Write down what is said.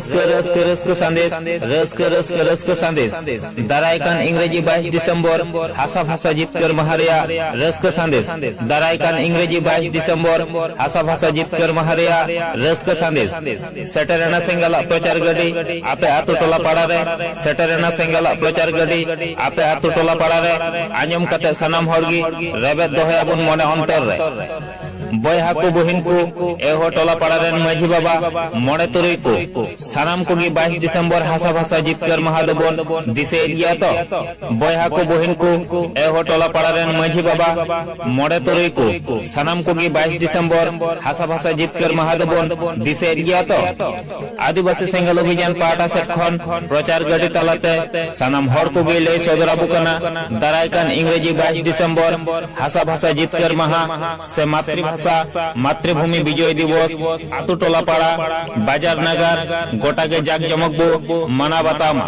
Rusk संदेश दारायकान इंग्रेजी 22 December हासा भाषा जितकर महारिया रस्क संदेश दारायकान इंग्रेजी 22 डिसेम्बर हासा भाषा जितकर महारिया रस्क संदेश सेटरेना सेंगला प्रचार गडी आपे आतु टोला पाड़ा रे सेटरेना सेंगला प्रचार गडी आपे आतु टोला पाड़ा रे आंजम कते सनाम हरगी रेबेत दोहे अबुन मने अंतर रे बयहा को बहिन को एहो टोला पाड़ा रेन माझी बाबा मोड़े तुरई को सानाम को 22 डिसेम्बर हासा भाषा जितकर महादबन दिसे दिया तो बयहा को बहिन को एहो टोला पाड़ा रेन माझी बाबा मोड़े तुरई को सानाम को 22 डिसेम्बर हासा भाषा जितकर महादबन दिसे दिया तो आदिवासी सेंगल अभियान पाटा सेट खन प्रचार गडी तलाते सानाम हर को गे लई सदराबु कना दारायकान इंग्रेजी 22 डिसेम्बर हासा भाषा जितकर महा से मातृभूमि विजय दिवस आतु टोला पाड़ा बाजार नगर गोटा के जाक जमक बो मना बतामा।